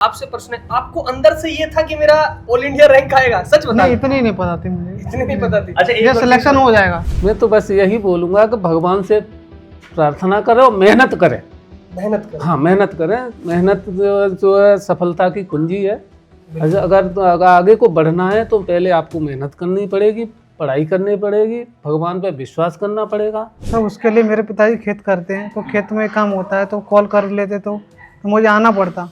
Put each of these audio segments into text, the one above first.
आपसे प्रश्न है, आपको अंदर से ये था कि मेरा ऑल इंडिया रैंक आएगा? सच बता। नहीं, इतनी नहीं पता थी मुझे। इतनी नहीं पता थी। अच्छा, ये सिलेक्शन हो जाएगा। मैं तो बस यही बोलूँगा कि भगवान से प्रार्थना करें और मेहनत करें। मेहनत करें। हाँ, मेहनत करें। मेहनत जो है सफलता की कुंजी है। अगर आगे को बढ़ना है तो पहले आपको मेहनत करनी पड़ेगी, पढ़ाई करनी पड़ेगी, भगवान पे विश्वास करना पड़ेगा। तो उसके लिए मेरे पिताजी खेत करते हैं, तो खेत में काम होता है तो कॉल कर लेते तो मुझे आना पड़ता।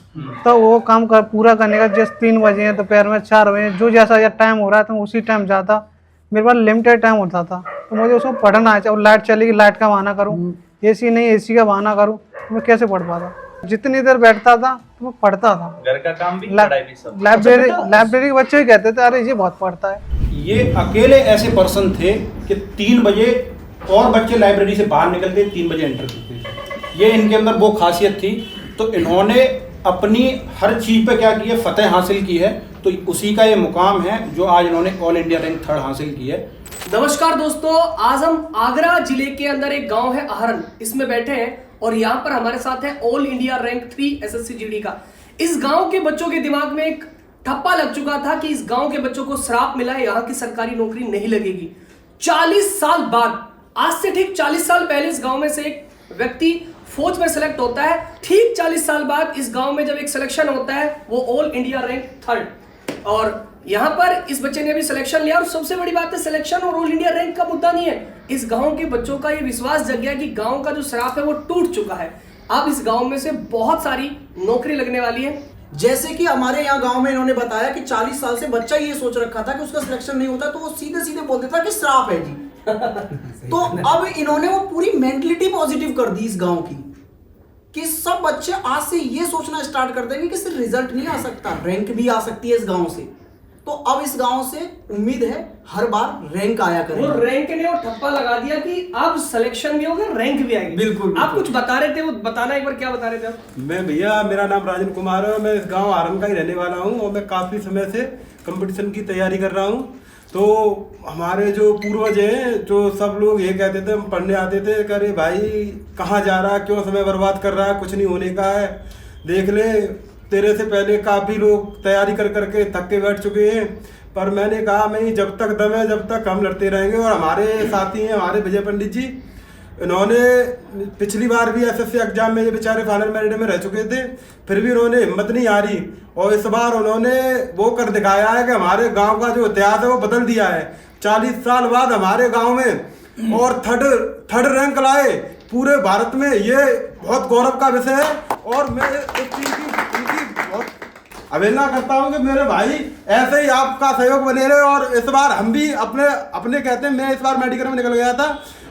तो वो काम पूरा करने का जैसे 3 बजे हैं दोपहर में 4 बजे जो जैसा या टाइम हो रहा है तो उसी टाइम जाता। मेरे पास लिमिटेड टाइम होता था तो मुझे उसको पढ़ना है। और लाइट चलेगी, लाइट का बहाना करूँ, एसी नहीं एसी का बहाना करूँ, तो मैं कैसे पढ़ पाता? जितनी देर बैठता था तो मैं पढ़ता था। घर का काम भी, पढ़ाई भी सब। लाइब्रेरी के बच्चे ही कहते थे अरे ये बहुत पढ़ता है। ये अकेले ऐसे पर्सन थे कि 3 बजे और बच्चे लाइब्रेरी से बाहर निकलते 3 बजे एंटर करते थे। ये इनके अंदर वो खासियत थी। तो इन्होंने अपनी हर चीज़ पे क्या की है, फतेह हासिल की है। तो उसी का ये मुकाम है जो आज इन्होंने ऑल इंडिया रैंक 3rd हासिल की है। नमस्कार दोस्तों, आज हम आगरा जिले के अंदर एक गांव है आहरण, इसमें बैठे हैं और यहाँ पर हमारे साथ है all India rank 3 SSC GD का। इस गांव के बच्चों के दिमाग में एक ठप्पा लग चुका था कि इस गांव के बच्चों को श्राप मिला है, यहाँ की सरकारी नौकरी नहीं लगेगी। 40 साल बाद, आज से ठीक 40 साल पहले इस गांव में से एक व्यक्ति फौज में सेलेक्ट होता है। ठीक 40 साल बाद इस गांव में जब एक सिलेक्शन होता है वो ऑल इंडिया रैंक 3rd, और यहाँ पर इस बच्चे ने अभी सिलेक्शन लिया। और सबसे बड़ी बात है, सिलेक्शन और ऑल इंडिया रैंक का मुद्दा नहीं है, इस गांव के बच्चों का ये विश्वास जग गया कि गांव का जो श्राप है वो टूट चुका है। अब इस गांव में से बहुत सारी नौकरी लगने वाली है। जैसे कि हमारे यहाँ गांव में इन्होंने बताया कि 40 साल से बच्चा ये सोच रखा था कि उसका सिलेक्शन नहीं होता तो वो सीधे सीधे बोल देता कि श्राप है जी। तो अब इन्होंने वो पूरी मेंटलिटी पॉजिटिव कर दी इस गांव की कि सब बच्चे आज से ये सोचना स्टार्ट कर देंगे कि सिर्फ रिजल्ट नहीं आ सकता, रैंक भी आ सकती है इस गांव से। तो अब इस गांव से उम्मीद है हर बार रैंक आया करेगा। वो रैंक ने वो ठप्पा लगा दिया कि अब सिलेक्शन भी होगा, रैंक भी आएगी। बिल्कुल। आप कुछ बता रहे थे, वो बताना एक बार, क्या बता रहे थे आप? मैं भैया, मेरा नाम राजन कुमार है। मैं इस गांव आहरण का ही रहने वाला हूं और मैं काफ़ी समय से कंपटीशन की तैयारी कर रहा हूं। तो हमारे जो पूर्वज हैं, जो सब लोग ये कहते थे, हम पढ़ने आते थे, कह रहे भाई कहाँ जा रहा है, क्यों समय बर्बाद कर रहा है, कुछ नहीं होने का है, देख ले तेरे से पहले काफ़ी लोग तैयारी कर करके थक के बैठ चुके हैं। पर मैंने कहा नहीं, जब तक दम है जब तक हम लड़ते रहेंगे। और हमारे साथी हैं हमारे विजय पंडित जी, इन्होंने पिछली बार भी एसएससी एग्जाम में ये बेचारे फाइनल मेरिट में रह चुके थे, फिर भी उन्होंने हिम्मत नहीं हारी और इस बार उन्होंने वो कर दिखाया है कि हमारे गांव का जो इतिहास है वो बदल दिया है। 40 साल बाद हमारे गांव में और थर्ड रैंक लाए पूरे भारत में, ये बहुत गौरव का विषय है। और मैं इस चीज़ की बहुत अवहेलना करता हूँ कि मेरे भाई ऐसे ही आपका सहयोग बने रहे। और इस बार हम भी अपने कहते हैं, मैं इस बार मेडिकल में निकल गया था,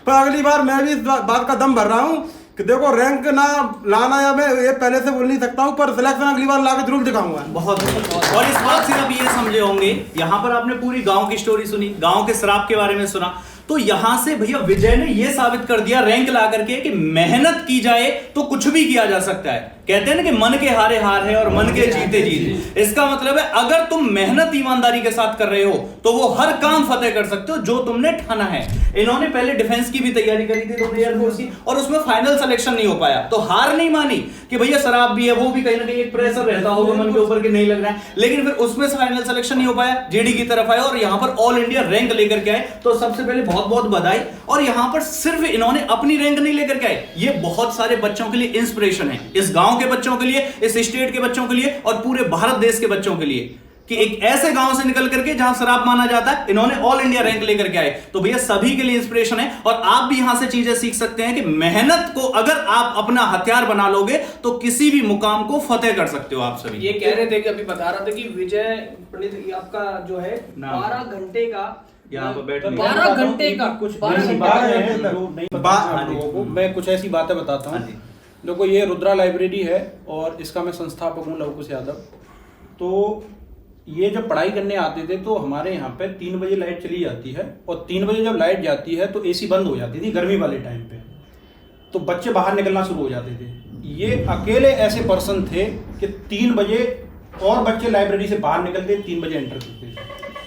पर अगली बार मैं भी इस बात का दम भर रहा हूँ कि देखो रैंक ना लाना, या मैं ये पहले से बोल नहीं सकता हूँ, पर सिलेक्शन अगली बार लाके जरूर दिखाऊंगा। बहुत। और इस बात से आप ये समझे होंगे, यहाँ पर आपने पूरी गांव की स्टोरी सुनी, गांव के श्राप के बारे में सुना। तो यहां से भैया विजय ने यह साबित कर दिया रैंक ला करके कि मेहनत की जाए तो कुछ भी किया जा सकता है। कहते हैं ना कि मन के हारे हार है और मन के जीते जीत। इसका मतलब है अगर तुम मेहनत ईमानदारी के साथ कर रहे हो तो वो हर काम फतेह कर सकते हो जो तुमने ठाना है। इन्होंने पहले डिफेंस की भी तैयारी करी थी 2 एयरफोर्स की, और उसमें फाइनल सिलेक्शन नहीं हो पाया। तो हार नहीं मानी कि भैया शराब भी है, वो भी कहीं ना कहीं एक प्रेशर रहता होगा मन के ऊपर कि नहीं लग रहा है, लेकिन फिर उसमें फाइनल सिलेक्शन नहीं हो पाया, जीडी की तरफ आए और यहां पर ऑल इंडिया रैंक लेकर के आए। तो सबसे पहले बहुत बहुत बधाई। और यहां पर सिर्फ इन्होंने अपनी रैंक नहीं लेकर के आए, ये बहुत सारे बच्चों के लिए इंस्पिरेशन है, इस गांव के बच्चों के लिए, इस स्टेट के बच्चों के लिए और पूरे भारत देश के बच्चों के लिए, कि एक ऐसे गांव से निकल करके जहां शराब माना जाता है इन्होंने ऑल इंडिया रैंक लेकर के आए। तो भैया सभी के लिए इंस्पिरेशन है। और आप भी यहां से चीजें सीख सकते हैं कि मेहनत को अगर आप अपना हथियार बना लोगे तो किसी भी मुकाम को फतेह कर सकते हो। आप सभी ये कह रहे थे कि अभी बता रहा था कि विजय पंडित आपका जो है 12 घंटे का, यहाँ पर बैठ 12 घंटे का कुछ 12 घंटे मैं कुछ ऐसी बातें बताता हूँ। देखो, ये रुद्रा लाइब्रेरी है और इसका मैं संस्थापक हूँ लवकुश यादव। तो ये जब पढ़ाई करने आते थे तो हमारे यहाँ पे 3 बजे लाइट चली जाती है, और 3 बजे जब लाइट जाती है तो एसी बंद हो जाती थी गर्मी वाले टाइम पे, तो बच्चे बाहर निकलना शुरू हो जाते थे। ये अकेले ऐसे पर्सन थे कि 3 बजे और बच्चे लाइब्रेरी से बाहर निकलते 3 बजे एंटर करते थे।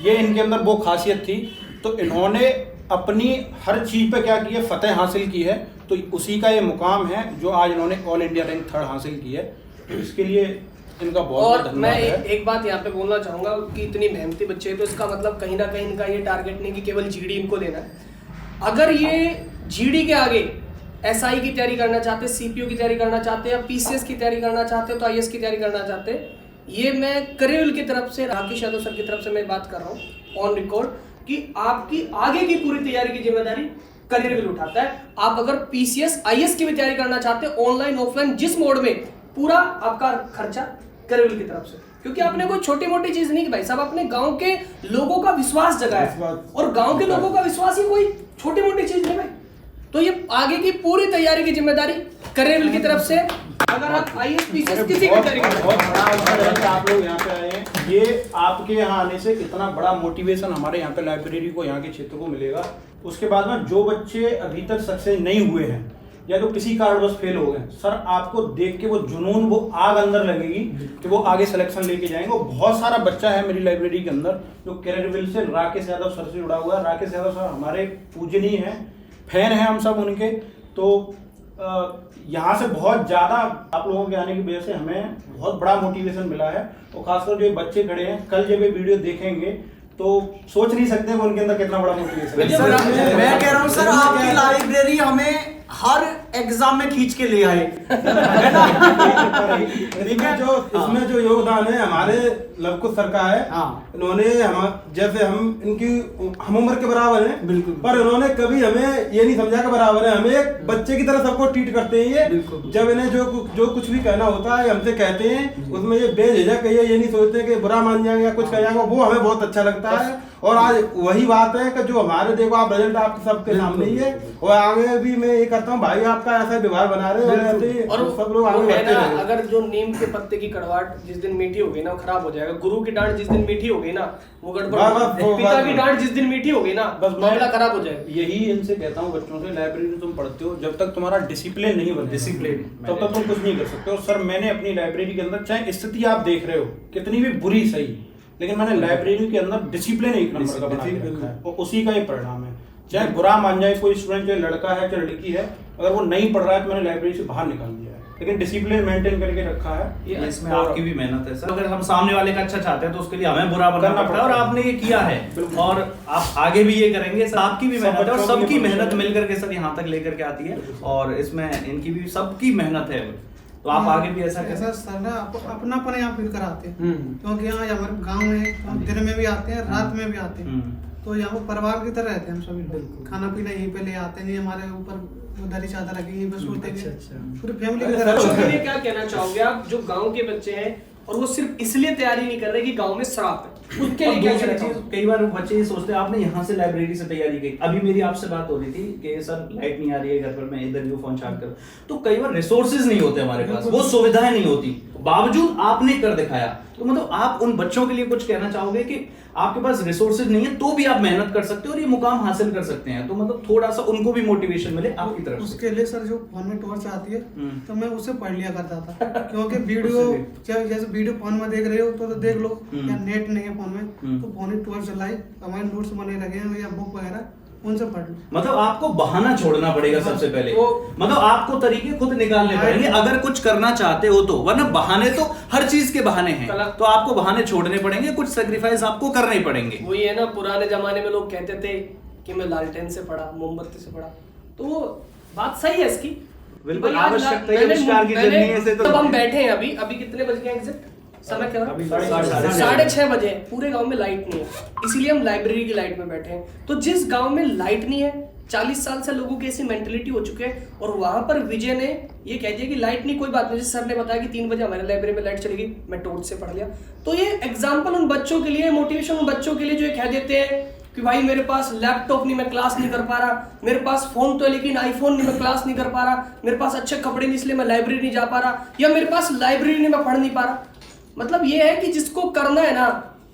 ये इनके अंदर वो खासियत थी। तो इन्होंने अपनी हर चीज़ पे क्या की है, फतेह हासिल की है। तो उसी का ये मुकाम है जो आज इन्होंने ऑल इंडिया रैंक 3rd हासिल की है। तो इसके लिए इनका बहुत और बहुत मैं धन्यवाद है। एक बात यहाँ पे बोलना चाहूंगा कि इतनी मेहनती बच्चे हैं तो इसका मतलब कहीं ना कहीं इनका ये टारगेट नहीं कि केवल जीडी इनको देना है। अगर ये जीडी के आगे एसआई की तैयारी करना चाहते, सीपीओ की तैयारी करना चाहते, या पीसीएस की तैयारी करना चाहते, तो आईएएस की तैयारी करना चाहते, ये मैं करेल की तरफ से, राकेश यादव सर की तरफ से मैं बात कर रहा हूँ ऑन रिकॉर्ड कि आपकी आगे की पूरी तैयारी की जिम्मेदारी करेल उठाता है। आप अगर पीसीएस आईएएस की भी तैयारी करना चाहते हैं, ऑनलाइन ऑफलाइन जिस मोड में, पूरा आपका खर्चा करेल की तरफ से, क्योंकि आपने कोई छोटी मोटी चीज नहीं की भाई साहब, अपने गांव के लोगों का विश्वास जगाया, और गांव के लोगों का विश्वास ही कोई छोटी मोटी चीज नहीं भाई। तो ये आगे की पूरी तैयारी की जिम्मेदारी करेल की तरफ से। अगर आप आईएएस पीसीएस किसी की तैयारी कर रहे बहुत बड़ा अवसर है कि आप लोग यहाँ पे आए हैं। ये आपके यहाँ आने से इतना बड़ा मोटिवेशन हमारे यहाँ पे लाइब्रेरी को, यहाँ के क्षेत्र को मिलेगा। उसके बाद में जो बच्चे अभी तक सक्सेस नहीं हुए हैं या तो किसी कारणवश फेल हो गए, सर आपको देख के वो जुनून, वो आग अंदर लगेगी कि वो आगे सिलेक्शन लेके जाएंगे। वो बहुत सारा बच्चा है मेरी लाइब्रेरी के अंदर जो कैरियरविल से राकेश यादव सर से जुड़ा हुआ है। राकेश यादव सर हमारे पूजनीय हैं, फैन हैं हम सब उनके। तो यहाँ से बहुत ज़्यादा आप लोगों के आने की वजह से हमें बहुत बड़ा मोटिवेशन मिला है। और खासकर जो ये बच्चे खड़े हैं, कल जब ये वीडियो देखेंगे तो सोच नहीं सकते वो उनके अंदर कितना बड़ा मोटिवेशन है। सर मैं कह रहा हूँ सर, आपकी लाइब्रेरी हमें हर एग्जाम में खींच के ले आए। इसमें जो योगदान है हमारे लवकुश सर का है। हाँ। इन्होंने जैसे हम उम्र के बराबर हैं बिल्कुल, पर इन्होंने कभी हमें ये नहीं समझा कि बराबर है। हमें एक बच्चे की तरह सबको ट्रीट करते हैं ये। जब इन्हें जो कुछ भी कहना होता है हमसे कहते हैं, उसमें ये बेझिझक ये नहीं सोचते कि बुरा मान जाएंगे या कुछ कह जाएंगे। वो हमें बहुत अच्छा लगता है। और आज वही बात है कि जो हमारे, देखो आप रिजल्ट आपके सबके सामने ही है, और आगे भी मैं ये करता हूँ भाई, आपका ऐसा व्यवहार बना रहे हैं और सब लोग आगे बढ़ते रहें। अगर जो नीम के पत्ते की कड़वाहट जिस दिन मीठी होगी ना वो खराब हो जाएगा, गुरु की डांट जिस दिन मीठी होगी ना वो गड़बड़, पिता की डांट जिस दिन मीठी होगी ना बस मामला खराब हो जाएगा। यही इनसे कहता हूँ बच्चों से, लाइब्रेरी में तुम पढ़ते हो, जब तक तुम्हारा डिसिप्लिन नहीं बने, डिसिप्लिन तब तक तुम कुछ नहीं कर सकते। और सर मैंने अपनी लाइब्रेरी के अंदर, चाहे स्थिति आप देख रहे हो कितनी भी बुरी सही, लेकिन मैंने लाइब्रेरी के अंदर डिसिप्लिन एक नंबर का बना के रखा है, और उसी का ही परिणाम है। चाहे बुरा मान जाए कोई स्टूडेंट, चाहे लड़का है चाहे लड़की है, अगर वो नहीं पढ़ रहा है तो मैंने लाइब्रेरी से बाहर निकाल दिया है, लेकिन डिसिप्लिन मेंटेन करके रखा है। ये इसमें आपकी भी मेहनत है सर। अगर हम सामने वाले का अच्छा चाहते हैं तो उसके लिए हमें बुरा बनना पड़ता है, और आपने ये किया है और आप आगे भी ये करेंगे सर। आपकी भी मेहनत है और सबकी मेहनत मिलकर के सर यहाँ तक लेकर के आती है, और इसमें इनकी भी सबकी मेहनत है। तो आप आगे भी ऐसा ऐसा सर ना अपनापन यहाँ फील कराते हैं, क्योंकि यहाँ हमारे गांव में हम दिन में भी आते हैं, रात में भी आते हैं, तो यहाँ पर परिवार की तरह रहते हैं हम सभी लोग। खाना पीना यहीं पे ले आते हैं, हमारे ऊपर दरी चादर रखी यहीं पे सोते हैं, पूरी फैमिली की तरह। बच्चों के लिए क्या कहना चाहोगे आप जो गांव के बच्चे हैं और वो सिर्फ इसलिए तैयारी नहीं कर रहे कि गांव में श्राप है, उसके लिए क्या कहना चाहोगे? कई बार बच्चे ये सोचते हैं आपने यहाँ से लाइब्रेरी से तैयारी की। अभी मेरी आपसे बात हो रही थी कि सर लाइट नहीं आ रही है घर पर, मैं इधर फोन चार्ज कर, तो कई बार रिसोर्सेज नहीं होते हमारे पास, वो सुविधाएं नहीं होती, बावजूद आपने कर दिखाया। तो मतलब आप उन बच्चों के लिए कुछ कहना चाहोगे कि आपके पास रिसोर्सेज नहीं है तो भी आप मेहनत कर सकते हो और ये मुकाम हासिल कर सकते हैं, तो मतलब थोड़ा सा उनको भी मोटिवेशन मिले आपकी तरफ से। उसके लिए सर जो फोन में टॉर्च आती है तो मैं उसे पढ़ लिया करता था, क्योंकि वीडियो जैसे वीडियो फोन में देख रहे हो तो देख लो, या नेट नहीं है फोन में तो फोन में टॉर्च चलाई, हमारे नोट्स बने लगे हैं या बुक वगैरह, उनसे पढ़ लो। मतलब आपको बहाना छोड़ना पड़ेगा सबसे पहले, मतलब आपको तरीके खुद निकालने पड़ेंगे अगर कुछ करना चाहते हो तो, वरना बहाने तो हर चीज के बहाने हैं, तो आपको बहाने छोड़ने पड़ेंगे, कुछ सेक्रीफाइस आपको करने ही पड़ेंगे। वही है ना, पुराने जमाने में लोग कहते थे कि मैं लालटेन से पढ़ा, मोमबत्ती से पढ़ा, तो वो बात सही है इसकी, बिल्कुल आवश्यकता है आविष्कार की जर्नी है से। तो तब हम बैठे हैं अभी कितने बज गए एग्जैक्ट समय क्या हो रहा है? 6:30 बजे। पूरे गांव में लाइट नहीं है, इसीलिए हम लाइब्रेरी की लाइट में बैठे हैं। तो जिस गांव में लाइट नहीं है, 40 साल से लोगों की ऐसी मेंटेलिटी हो चुके हैं, और वहां पर विजय ने ये कह दिया कि लाइट नहीं, कोई बात नहीं। जैसे सर ने बताया कि 3 बजे हमारे लाइब्रेरी में लाइट चलेगी, मैं टॉर्च से पढ़ लिया। तो ये एग्जाम्पल उन बच्चों के लिए, मोटिवेशन उन बच्चों के लिए जो कह देते हैं कि भाई मेरे पास लैपटॉप नहीं, मैं क्लास नहीं कर पा रहा, मेरे पास फोन तो है लेकिन आईफोन नहीं, मैं क्लास नहीं कर पा रहा, मेरे पास अच्छे कपड़े नहीं इसलिए मैं लाइब्रेरी नहीं जा पा रहा, या मेरे पास लाइब्रेरी नहीं, मैं पढ़ नहीं पा रहा। मतलब ये है कि जिसको करना है ना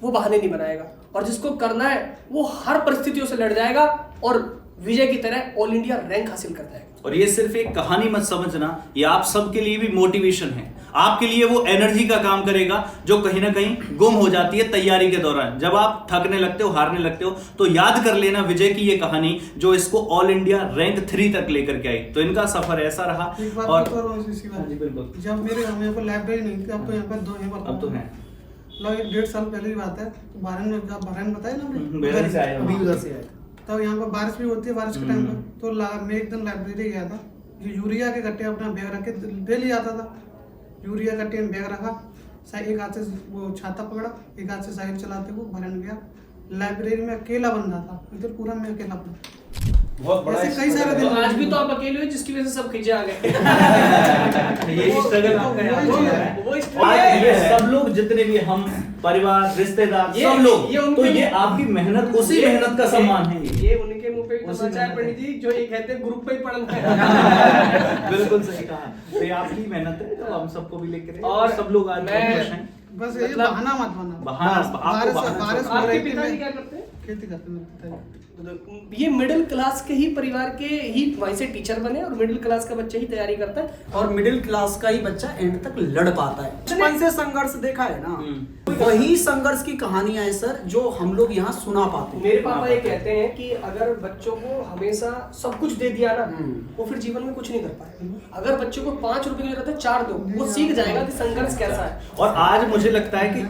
वो बहाने नहीं बनाएगा, और जिसको करना है वो हर परिस्थितियों से लड़ जाएगा और विजय की तरह ऑल इंडिया रैंक हासिल करता है। और ये सिर्फ एक कहानी मत समझना, ये आप सबके लिए भी मोटिवेशन है। आपके लिए वो एनर्जी का काम करेगा जो कहीं ना कहीं गुम हो जाती है तैयारी के दौरान। जब आप थकने लगते हो, हारने लगते हो, तो याद कर लेना विजय की ये कहानी जो इसको ऑल इंडिया रैंक 3 तक लेकर के आई। तो इनका सफर ऐसा रहा। एक बात और तो और इसी बात। जी बिल्कुल। जब मेरे हम यहाँ पर लाइब्रेरी नहीं थी, अब तो यहाँ पर 2 हैं। अब तो है लगभग 1.5 साल पहले की बात है। तो बारहन में, जब बारहन बताया ना हमने, बेहतर से आए अभी उधर से आए। तब यहाँ पर बारिश भी होती है, बारिश के टाइम पर। तो मैं एक दिन लाइब्रेरी गया था, जो यूरिया के गट्टे अपना बैग रख के डेली आता था। यूरिया गट्टे में बैग रखा, एक हाथ से वो छाता पकड़ा, एक हाथ से साइकिल चलाते हुए भरन गया। लाइब्रेरी में अकेला बंदा था, इधर पूरा मैं अकेला बंदा। बहुत बड़ा ऐसे कई सारे दिन। आज भी तो आप अकेले हो, जिसकी वजह से सब खींचे आ गए। ये स्ट्रगल आपका यहाँ वो हो चीज़ रहा है। है। वो आज ये सब लोग जितने भी हम परिवार, रिश्तेदार, सब लोग, ये उनके- तो ये आपकी मेहनत, उसी मेहनत का सम्मान है ये। ये उनके मुंह पे भी तो सच है पंडित जी, जो ये कहते हैं ग्रुप में ही पढ़ना है। बिल्कुल सही कहा। तो ये आपकी मेहनत है, तो हम सबको भी लेकर और सब लोग आज मैं- खुश हैं। बस ये मतलब- बहाना मत बना। बहाना, आपको बारिश बहाना बारिश हो आपके रही थी, पिताजी मैं क्या करते हैं? खेती करते हैं मेरे पिताजी। ये मिडिल क्लास के ही परिवार के ही वहीं से टीचर बने, और मिडिल क्लास का बच्चा ही तैयारी करता है। और मिडिल क्लास का ही बच्चा एंड तक लड़ पाता है। बचपन से संघर्ष देखा है ना, हम्म। वही संघर्ष की कहानियां हैं सर, जो हम लोग यहाँ सुना पाते हैं। मेरे पापा ये कहते हैं कि अगर बच्चों को हमेशा सब कुछ दे दिया ना, वो फिर जीवन में कुछ नहीं कर पाए। अगर बच्चों को 5 रुपए की जरूरत है, 4 दो, वो सीख जाएगा कि संघर्ष कैसा है। और आज मुझे लगता है कि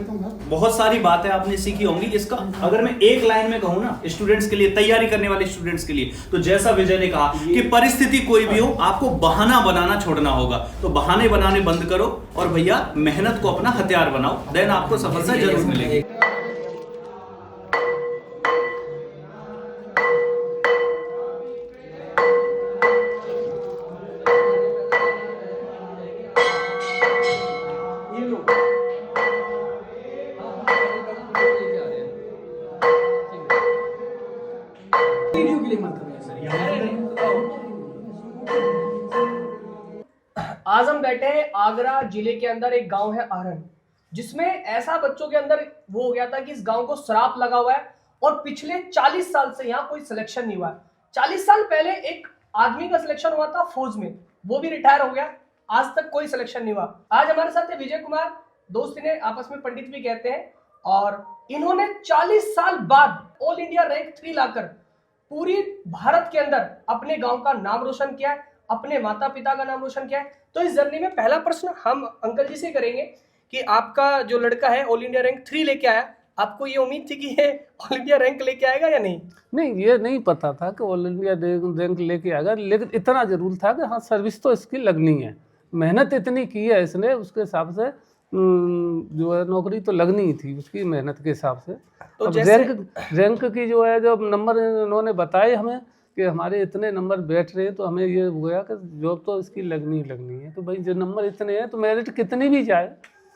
बहुत सारी बातें आपने सीखी होंगी। इसका अगर मैं एक लाइन में कहूँ ना, स्टूडेंट्स के लिए, तैयारी करने वाले स्टूडेंट्स के लिए, तो जैसा विजय ने कहा कि परिस्थिति कोई भी हो, आपको बहाना बनाना छोड़ना होगा। तो बहाने बनाने बंद करो और भैया मेहनत को अपना हथियार बनाओ, देन आपको सफलता जरूर मिलेगी। वीडियो के लिए मत करो आज हम बैठे हैं आगरा जिले के अंदर, एक गांव है अहरन, जिसमें ऐसा बच्चों के अंदर वो हो गया था कि इस गांव को श्राप लगा हुआ है, और पिछले 40 साल से यहाँ कोई सिलेक्शन नहीं हुआ है। 40 साल पहले एक आदमी का सिलेक्शन हुआ था फौज में, वो भी रिटायर हो गया, आज तक कोई सिलेक्शन नहीं हुआ। आज हमारे साथ है विजय कुमार, दोस्त इन्हें आपस में पंडित भी कहते हैं, और इन्होंने 40 साल बाद ऑल इंडिया रैंक 3 लाकर पूरी भारत के अंदर अपने गांव का नाम रोशन किया है, अपने माता पिता का नाम रोशन किया है। तो इस जर्नी में पहला प्रश्न हम अंकल जी से करेंगे कि आपका जो लड़का है ऑल इंडिया रैंक 3 लेके आया, आपको ये उम्मीद थी कि ये ऑल इंडिया रैंक लेके आएगा या नहीं? नहीं, ये नहीं पता था कि ऑल इंडिया रैंक लेके आएगा, लेकिन इतना जरूर था कि हाँ, सर्विस तो इसकी लगनी है। मेहनत इतनी की है इसने, उसके हिसाब से जो है नौकरी तो लगनी ही थी उसकी मेहनत के हिसाब से। तो अब जैसे- रैंक की जो है, जब नंबर इन्होंने बताए हमें कि हमारे इतने नंबर बैठ रहे हैं, तो हमें ये हो गया कि जॉब तो इसकी लगनी है। तो भाई जो नंबर इतने हैं तो मेरिट कितनी भी जाए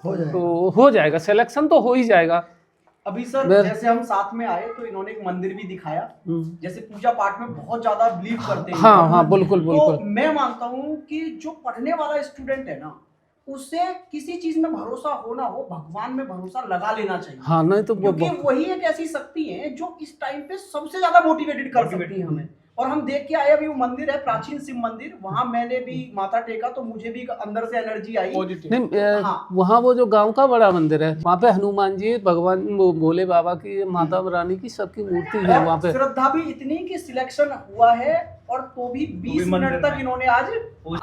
तो हो जाएगा, सिलेक्शन तो हो ही जाएगा। अभी सर मैं- जैसे हम साथ में आए तो इन्होंने एक मंदिर भी दिखाया, जैसे पूजा पाठ में बहुत ज्यादा बिलीव करते हैं। हाँ हाँ, बिल्कुल तो बिल्कुल। मैं मानता हूँ कि जो पढ़ने वाला स्टूडेंट है ना, उसे किसी चीज में भरोसा हो ना हो, भगवान में भरोसा लगा लेना चाहिए। हाँ, नहीं तो क्योंकि वही एक ऐसी शक्ति है जो इस टाइम पे सबसे ज्यादा मोटिवेटेड कर सकती है हमें। और हम देख के आए, अभी वो मंदिर है प्राचीन शिव मंदिर, वहां मैंने भी माथा टेका तो मुझे भी अंदर से एनर्जी आई। नहीं, हाँ। वहाँ वो जो गांव का बड़ा मंदिर है, वहाँ पे हनुमान जी, भगवान वो भोले बाबा की, माता रानी की सबकी मूर्ति है वहाँ पे। श्रद्धा भी इतनी कि सिलेक्शन हुआ है, और तो भी 20 मिनट तक इन्होंने आज।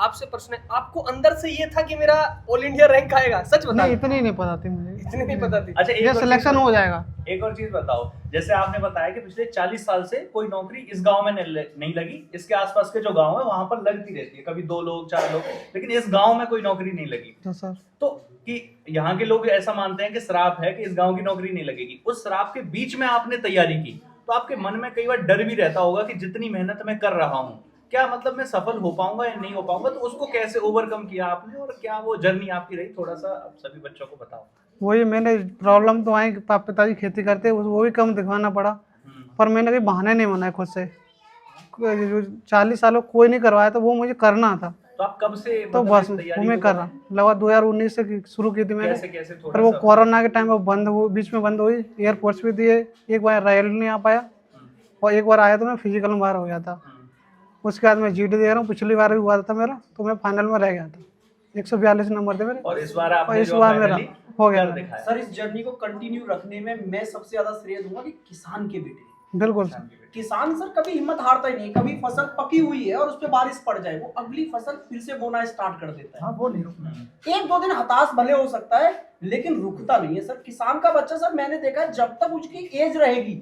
आपसे प्रश्न है, आपको अंदर से ये था कि मेरा ऑल इंडिया रैंक आएगा? सच बता। नहीं, इतनी नहीं पता थी मुझे। इतनी नहीं पता थी। अच्छा, ये सिलेक्शन हो जाएगा। एक और चीज बताओ, जैसे आपने बताया कि पिछले 40 साल से कोई नौकरी इस गांव में नहीं लगी, इसके आसपास के जो गांव है वहां पर लगती रहती है, कभी 2 लोग 4 लोग, लेकिन इस गांव में कोई नौकरी नहीं लगी। तो सर, तो कि यहाँ के लोग ऐसा मानते हैं कि श्राप है कि इस गांव की नौकरी नहीं लगेगी। उस श्राप के बीच में आपने तैयारी की, तो आपके मन में कई बार डर भी रहता होगा कि जितनी मेहनत मैं कर रहा हूँ, क्या मतलब मैं सफल हो पाऊंगा या नहीं हो पाऊंगा? तो उसको कैसे ओवरकम किया आपने, और क्या वो जर्नी आपकी रही, थोड़ा सा आप सभी बच्चों को बताओ। वही मैंने प्रॉब्लम तो आई कि पिताजी खेती करते, वो भी कम दिखवाना पड़ा, पर मैंने कहीं बहाने नहीं बनाए खुद से। जो 40 सालों कोई नहीं करवाया तो वो मुझे करना था, तो आप कब से तो मतलब बस इस तैयारी वो मैं को कर रहा। लगभग 2019 से शुरू की थी मैंने, कैसे कैसे पर थोड़ा वो सा कोरोना के टाइम में बंद हो, बीच में बंद हुई। एयरपोर्ट्स भी दिए, एक बार रैल नहीं आ पाया, और एक बार आया तो मैं फिजिकल में बाहर हो गया था। उसके बाद मैं जीडी दे रहा हूँ, पिछली बार भी हुआ था मेरा, तो मैं फाइनल में रह गया था 142 नंबर थे मेरे। और इस बार और आपने इस जो बार मेरा finally हो गया कर मेरा। दिखाया। सर इस जर्नी को कंटिन्यू रखने में मैं सबसे ज्यादा श्रेय दूंगा कि किसान के बेटे। बिल्कुल सर। किसान सर कभी हिम्मत हारता ही नहीं, कभी फसल पकी हुई है और उस पर बारिश पड़ जाए वो अगली फसल फिर से बोना स्टार्ट कर देता है। हाँ वो नहीं रुकना। एक दो दिन हताश भले हो सकता है लेकिन रुकता नहीं है सर। किसान का बच्चा सर मैंने देखा है जब तक उसकी एज रहेगी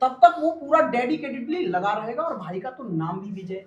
तब तक वो पूरा डेडिकेटेडली लगा रहेगा। और भाई का तो नाम भी विजय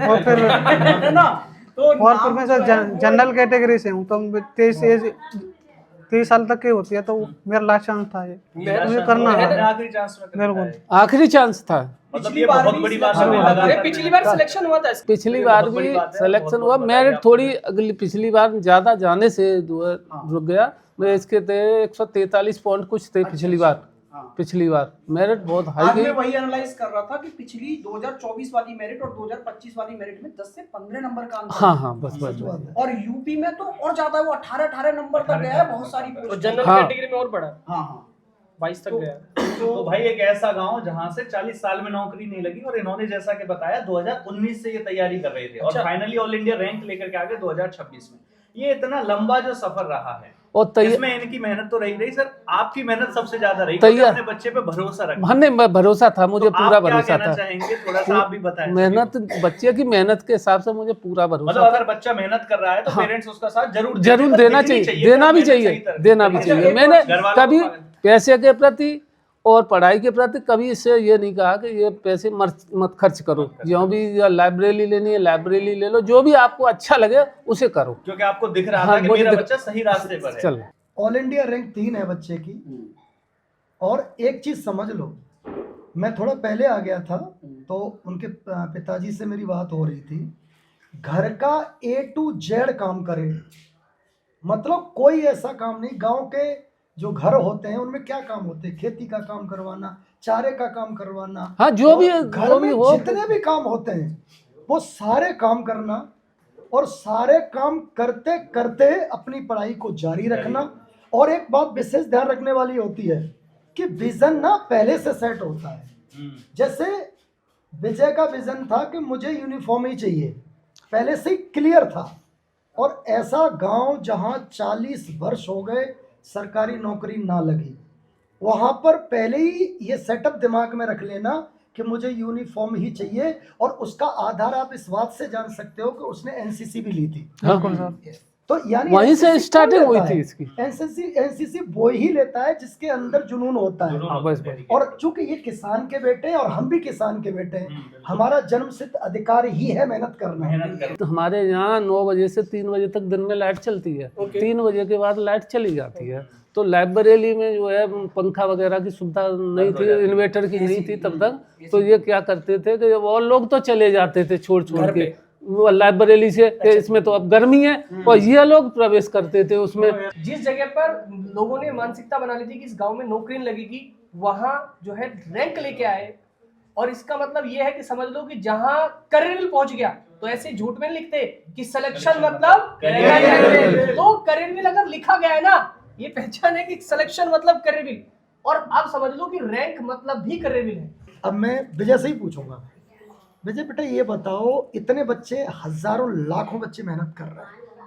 और फिर है ना। तो और नाम फिर मैं जो सर है वो- जनरल कैटेगरी से हूँ, तो 23 साल तक की होती है, तो मेरा लास्ट चांस था ये, मुझे करना आपने था। आखिरी चांस में कर बिल्कुल। दिखाया। आखिरी चांस था। मतलब पिछली ये बार बहुत भी बड़ी बात है। सिलेक्शन लगातार ये पिछली बार सिलेक्शन हुआ था इसका। पिछली बार बहुत बड़ी भी बात है, सिलेक्शन बहुत हुआ, बहुत मेरिट बधाई थोड़ी अगली पिछली बार ज्यादा जाने से जो है रुक गया। मैं इसके थे 143 पॉइंट कुछ थे पिछली बार। पिछली बार मेरिट बहुत हाई आज मैं गई। वही एनालाइज कर रहा था कि पिछली 2024 वाली मेरिट और 2025 वाली मेरिट में 10 से 15 नंबर का अंतर हाँ है। हाँ बस बस बस। और यूपी में तो और ज्यादा है, वो 18 नंबर तक गया है बहुत सारी और पोस्ट। जनरल हाँ। कैटेगरी में और बढ़ा, हाँ हाँ 22 तक गया। तो भाई एक ऐसा गांव जहां से 40 साल में नौकरी नहीं लगी और इन्होंने जैसा कि बताया 2019 से ये तैयारी कर रहे थे और अच्छा। फाइनली ऑल इंडिया रैंक लेकर के आ गए 2026 में। ये इतना लंबा जो सफर रहा है और इसमें इनकी मेहनत तो रही सर, आपकी मेहनत सबसे ज्यादा रही। तैयार- अपने बच्चे पे भरोसा रखा। हमने भरोसा था, मुझे तो पूरा आप क्या भरोसा कहना था। चाहेंगे, थोड़ा सा आप भी बताएं। मेहनत बच्चे की मेहनत के हिसाब से मुझे पूरा भरोसा मतलब था। अगर बच्चा मेहनत कर रहा है तो हाँ। पेरेंट्स उसका साथ जरूर जरूर पर देना दिखनी चाहिए, देना भी कि चाहिए, सही तरह- देना भी अच्छा, चाहिए। एक मैंने घर वालों कभी को पागल- पैसे के प्रति और पढ़ाई के प्रति कभी इससे ये नहीं कहा कि ये पैसे मत खर्च करो। जो भी लाइब्रेरी लेनी है लाइब्रेरी ले लो, जो भी आपको अच्छा लगे उसे करो। क्योंकि आपको दिख रहा हाँ, था कि मुझे मेरा दिख- बच्चा सही रास्ते पर है। चल ऑल इंडिया रैंक 3 है बच्चे की। और एक चीज समझ लो, मैं थोड़ा पहले आ गया था तो उनके पिताजी से मेरी बात हो रही थी। घर का A to Z काम करे, मतलब कोई ऐसा काम नहीं। गांव के जो घर होते हैं उनमें क्या काम होते हैं, खेती का काम करवाना, चारे का काम करवाना, हाँ जो भी और घर जो में भी हो। जितने भी काम होते हैं वो सारे काम करना और सारे काम करते करते अपनी पढ़ाई को जारी रखना। और एक बात विशेष ध्यान रखने वाली होती है कि विजन ना पहले से सेट होता है। जैसे विजय का विजन था कि मुझे यूनिफॉर्म ही चाहिए, पहले से ही क्लियर था। और ऐसा गांव जहां 40 वर्ष हो गए सरकारी नौकरी ना लगी, वहां पर पहले ही ये सेटअप दिमाग में रख लेना कि मुझे यूनिफॉर्म ही चाहिए। और उसका आधार आप इस बात से जान सकते हो कि उसने एनसीसी भी ली थी। बिल्कुल सर। तो यानी वहीं से NCC स्टार्टिंग कौन हुई लेता थी है? इसकी। एनसीसी वो ही लेता है जिसके अंदर जुनून होता है। हाँ, बस बस। और चूंकि ये किसान के बेटे हैं और हम भी किसान के बेटे हैं, हमारा जन्म सिद्ध अधिकार ही है मेहनत करना। मेहनत कर तो हमारे यहाँ 9 बजे से 3 बजे तक दिन में लाइट चलती है। 3 बजे के बाद लाइट चली जाती है। तो लाइब्रेरी में जो है पंखा वगैरह की सुविधा नहीं थी, इन्वर्टर की नहीं थी तब तक। तो ये क्या करते थे कि और लोग तो चले जाते थे छोड़ के वो लाइब्रेरी से कि इसमें तो अब गर्मी है, और ये लोग प्रवेश करते थे उसमें। जिस जगह पर लोगों ने मानसिकता बना ली थी कि इस गांव में नौकरी नहीं लगेगी, वहां जो है रैंक लेके आए। और इसका मतलब ये है कि समझ लो कि जहां करियर पहुंच गया, तो ऐसे झूठ में लिखते कि सिलेक्शन मतलब करियर। तो करियर अगर लिखा गया है ना, ये पहचान है कि सिलेक्शन मतलब करियर। और आप समझ लो कि रैंक मतलब भी करियर है। अब मैं विजय से ही पूछूंगा, विजय बेटा ये बताओ, इतने बच्चे हजारों लाखों बच्चे मेहनत कर रहे हैं,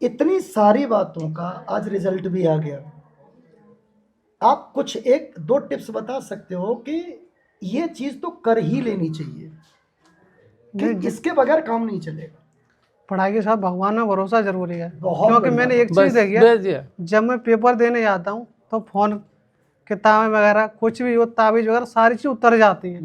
इतनी सारी बातों का आज रिजल्ट भी आ गया। आप कुछ 1-2 टिप्स बता सकते हो कि ये चीज तो कर ही लेनी चाहिए कि इसके बगैर काम नहीं चलेगा। पढ़ाई के साथ भगवान में भरोसा जरूरी है। बहुत क्योंकि बढ़िया। मैंने एक बस चीज देखी है, बस ये। जब मैं पेपर देने जाता हूँ तो फोन किताबें वगैरह कुछ भी हो, ताबीज वगैरह सारी चीज उतर जाती है।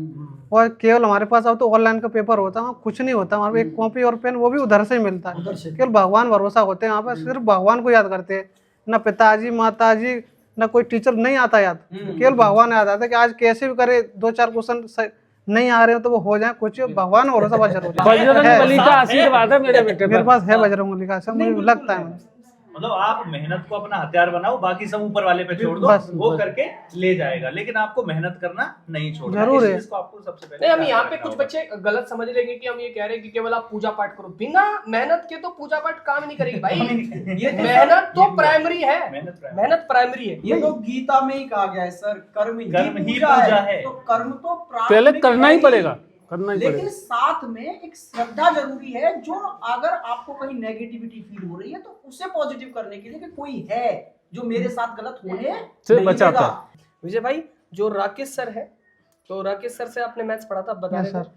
और केवल हमारे पास अब तो ऑनलाइन का पेपर होता है, वहाँ कुछ नहीं होता। हमारे एक कॉपी और पेन वो भी उधर से ही मिलता है। उधर से। केवल भगवान भरोसा होते हैं, वहाँ पर सिर्फ भगवान को याद करते हैं। न पिताजी माताजी न कोई टीचर नहीं आता याद, केवल भगवान याद आता है कि आज कैसे भी करे 2-4 क्वेश्चन नहीं आ रहे हो तो वो हो जाए, कुछ भगवान भरोसा बहुत जरूरी बजरंग है। बली का आशीर्वाद है मेरे बेटे मेरे पर। पास है बजरंगबली का, सब मुझे लगता है। मतलब आप मेहनत को अपना हथियार बनाओ, बाकी सब ऊपर वाले पे छोड़ दो, बस, वो बस। करके ले जाएगा। लेकिन आपको मेहनत करना नहीं छोड़ना। जरूर इस है। चीज को आपको सबसे पहले नहीं, हम ध्यान यहाँ पे रखना कुछ होगा। बच्चे गलत समझ लेंगे कि हम ये कह रहे हैं कि केवल आप पूजा पाठ करो। बिना मेहनत के तो पूजा पाठ काम नहीं करेगी भाई। ये मेहनत तो प्राइमरी है, मेहनत प्राइमरी है। ये तो गीता में ही कहा गया है सर, कर्म ही कर्म ही पूजा पूजा है। तो कर्म तो पहले प्राथमिक करना है ही पड़ेगा, करना ही लेकिन पड़ेगा। साथ में एक श्रद्धा जरूरी है, जो अगर आपको कहीं नेगेटिविटी फील हो रही है तो उसे पॉजिटिव करने के लिए कि कोई है जो मेरे साथ गलत होने से नहीं बचाता देगा। है। विजय भाई, जो राकेश सर है, तो राकेश सर से आपने मैथ्स पढ़ा था, बता Yes, रहे थे। sir.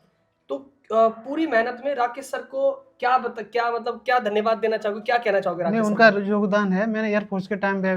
तो पूरी मेहनत में राकेश सर को क्या धन्यवाद देना चाहोगे, क्या कहना चाहोगे नहीं, राकेश उनका सर योगदान है। मैंने एयरफोर्स के टाइम पे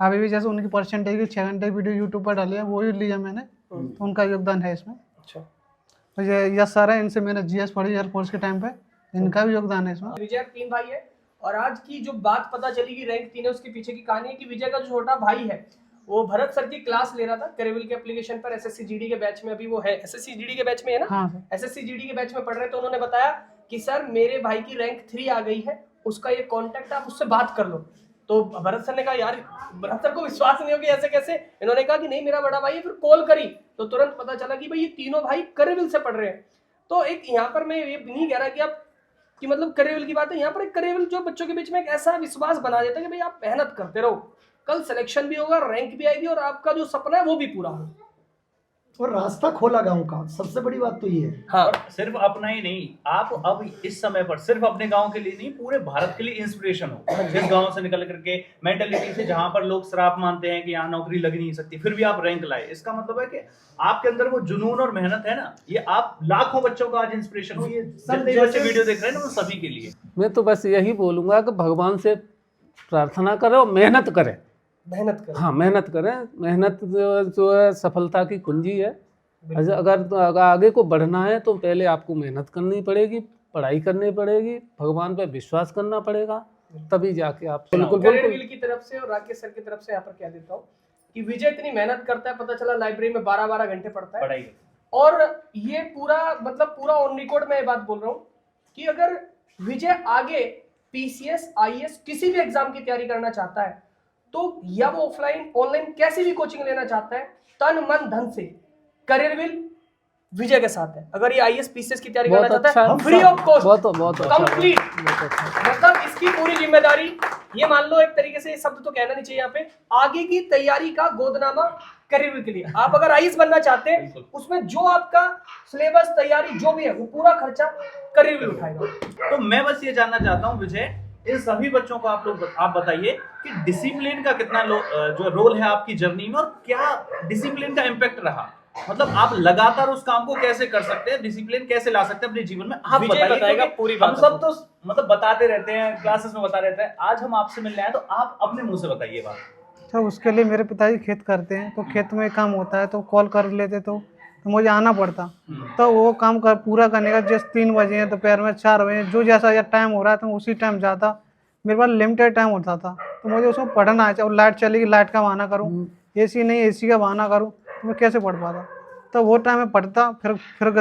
अभी भी जैसे उनकी परसेंटेज की 6 घंटे वीडियो यूट्यूब पर डाली है, वो ही लिया मैंने, तो उनका योगदान है इसमें। अच्छा, और ये यश सर है, इनसे मैंने जीएस पढ़ी एयरफोर्स के टाइम पे, इनका भी योगदान है इसमें। विजय 3 भाई है, और आज की जो बात पता चली कि रैंक 3 है, उसके पीछे की कहानी है कि विजय का जो छोटा भाई है वो भरत सर की क्लास ले रहा था करेविल के एप्लीकेशन पर, एसएससी जीडी के बैच में अभी वो है, एसएससी जीडी के बैच में है ना, हाँ सर। एसएससी जीडी के बैच में पढ़ रहे, तो उन्होंने बताया कि सर मेरे भाई की रैंक 3 आ गई है, उसका ये कॉन्टेक्ट, आप उससे बात कर लो। तो भरत सर ने कहा यार, भरत सर को विश्वास नहीं हो कि ऐसे कैसे, इन्होंने कहा कि नहीं मेरा बड़ा भाई है, फिर कॉल करी तो तुरंत पता चला कि भाई ये तीनों भाई करेविल से पढ़ रहे हैं। तो एक यहाँ पर मैं ये नहीं कह रहा कि आप कि मतलब करेविल की बात है, यहाँ पर एक करेविल जो बच्चों के बीच में एक ऐसा विश्वास बना देता है कि भाई आप मेहनत करते रहो, कल सिलेक्शन भी होगा, रैंक भी आएगी, और आपका जो सपना है वो भी पूरा हो। और रास्ता खोला गांव का, सबसे बड़ी बात तो ये है। हाँ, और सिर्फ अपना ही नहीं, आप अब इस समय पर सिर्फ अपने गांव के लिए नहीं, पूरे भारत के लिए इंस्पिरेशन हो। जिस गांव से निकल करके मेंटेलिटी से, जहां पर लोग श्राप मानते हैं कि यहाँ नौकरी लग नहीं सकती, फिर भी आप रैंक लाए, इसका मतलब है कि आपके अंदर वो जुनून और मेहनत है ना, ये आप लाखों बच्चों का आज इंस्पिरेशन हो। ये जितने बच्चे वीडियो देख रहे हैं ना, वो सभी के लिए। मैं तो बस यही बोलूँगा कि भगवान से प्रार्थना करें और मेहनत करें। मेहनत करो। हाँ, मेहनत करें। मेहनत जो है सफलता की कुंजी है। अगर आगे को बढ़ना है तो पहले आपको मेहनत करनी पड़ेगी, पढ़ाई करनी पड़ेगी, भगवान पर विश्वास करना पड़ेगा, तभी जाके आप बिल्कुल करेविल की तरफ से और राकेश सर की तरफ से यहाँ पर कह देता हूँ कि विजय इतनी मेहनत करता है, पता चला लाइब्रेरी में 12-12 घंटे पढ़ता है, पढ़ाई और ये पूरा ऑन रिकॉर्ड में ये बात बोल रहा हूँ कि अगर विजय आगे पीसीएस, आईएएस किसी भी एग्जाम की तैयारी करना चाहता है, तो या वो ऑफलाइन ऑनलाइन कैसी भी कोचिंग लेना चाहता है, तन मन धन से करेविल विजय के साथ है। अगर ये आईएएस पीसीएस की तैयारी करना बहुत चाहता है, अच्छा, फ्री ऑफ कॉस्ट, बहुत अच्छा, कंप्लीट, बहुत अच्छा। मतलब इसकी पूरी जिम्मेदारी, ये मान लो एक तरीके से, शब्द तो कहना नहीं चाहिए यहाँ पे, आगे की तैयारी का गोदनामा करेविल के लिए। आप अगर आईएएस बनना चाहते हैं, उसमें जो आपका सिलेबस तैयारी जो भी है, वो पूरा खर्चा करेविल उठाएगा। तो मैं बस ये जानना चाहता हूँ विजय, इन सभी बच्चों को आप बताइए कि डिसिप्लिन का कितना जो रोल है आपकी जर्नी में, और क्या डिसिप्लिन का इम्पैक्ट रहा, मतलब आप लगातार उस काम को कैसे कर सकते हैं, डिसिप्लिन कैसे ला सकते हैं अपने जीवन में, आप विजय बताइए। बताएगा क्योंकि पूरी हम बात। सब तो मतलब बताते रहते हैं, क्लासेस में बता रहते हैं, आज हम आपसे मिलने आए तो आप अपने मुंह से बताइए बात। सर, उसके लिए मेरे पिताजी खेत करते हैं, तो खेत में काम होता है, तो कॉल कर लेते तो मुझे आना पड़ता। तो वो काम पूरा करने का, जैसे 3 बजे हैं, दोपहर में 4 बजे, जो जैसा या टाइम हो रहा है तो उसी टाइम जाता। मेरे पास लिमिटेड टाइम होता था, तो मुझे उसमें पढ़ना है। और लाइट चलेगी, लाइट का बहाना करूँ, एसी नहीं एसी का बहाना करूँ, तो मैं कैसे पढ़ पाता। तो वो टाइम में पढ़ता, फिर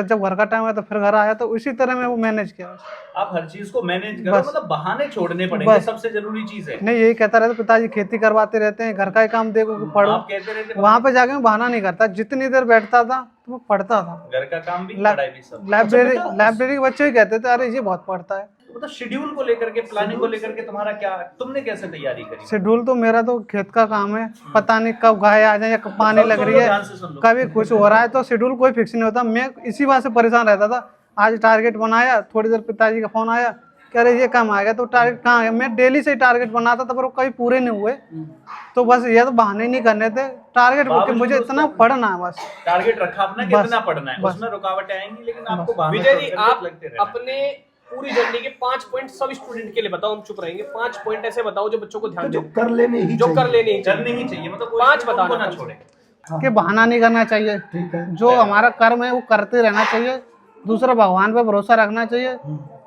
जब घर का टाइम आया तो फिर घर आया, तो इसी तरह मैं वो मैनेज किया। आप हर चीज को मैनेज करो, बस। मतलब बहाने छोड़ने पड़ेंगे, बस। सबसे जरूरी चीज है। नहीं, यही कहता रहता, पिताजी खेती करवाते रहते हैं, घर का ही काम देखो, पढ़ो। आप कहते रहते वहाँ पे जाके मैं बहाना नहीं करता, जितनी देर बैठता था तो मैं पढ़ता था। घर का काम भी, पढ़ाई भी, सब। लाइब्रेरी के बच्चे ही कहते थे, अरे ये बहुत पढ़ता है। मतलब शेड्यूल को लेकर के, प्लानिंग को लेकर के तुम्हारा क्या, तुमने कैसे तैयारी करी? शेड्यूल तो मेरा तो खेत का काम है, पता नहीं कब गाय आ जाए या कब पानी लग रही है, ध्यान से सुन लो। कभी कुछ हो रहा है, तो शेड्यूल कोई फिक्स नहीं होता। मैं इसी बात से परेशान रहता था। आज टारगेट बनाया, थोड़ी देर पिताजी का फोन आया कि अरे ये काम आएगा, तो टारगेट कहाँ है। मैं डेली से टारगेट बनाता था, पर वो कभी पूरे नहीं हुए। तो बस ये तो बहाने नहीं करने थे, टारगेट मुझे इतना पढ़ना है, बस टारगेट रखा अपना, कितना पढ़ना है, उसमें रुकावटें आएंगी, लेकिन आपको बहाने विजय जी, छोड़ करके आप लगते रहना है। अपने पूरी जर्नी के 5 पॉइंट सब स्टूडेंट के लिए बताओ, हम चुप रहेंगे। 5 पॉइंट ऐसे बताओ जो बच्चों को ध्यान जो दे, कर लेने ही जो चाहिए। कर लेने ही करने ही चाहिए, मतलब कोई 5 उनको बताना ना कम से छोड़े। कि बहाना नहीं करना चाहिए। ठीक है। जो हमारा कर्म है वो करते रहना चाहिए। दूसरा, भगवान पे भरोसा रखना चाहिए।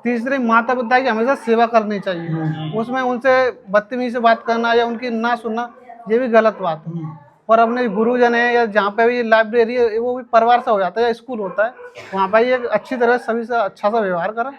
तीसरी, माता पिता की हमेशा सेवा करनी चाहिए। उसमें उनसे बदतमीजी से बात करना या उनकी ना सुनना, ये भी गलत बात है। और अपने गुरुजन है या जहाँ पे भी लाइब्रेरी है, वो भी परिवार से हो जाता है या स्कूल होता है, वहाँ पर ये अच्छी तरह सभी से अच्छा सा व्यवहार करें।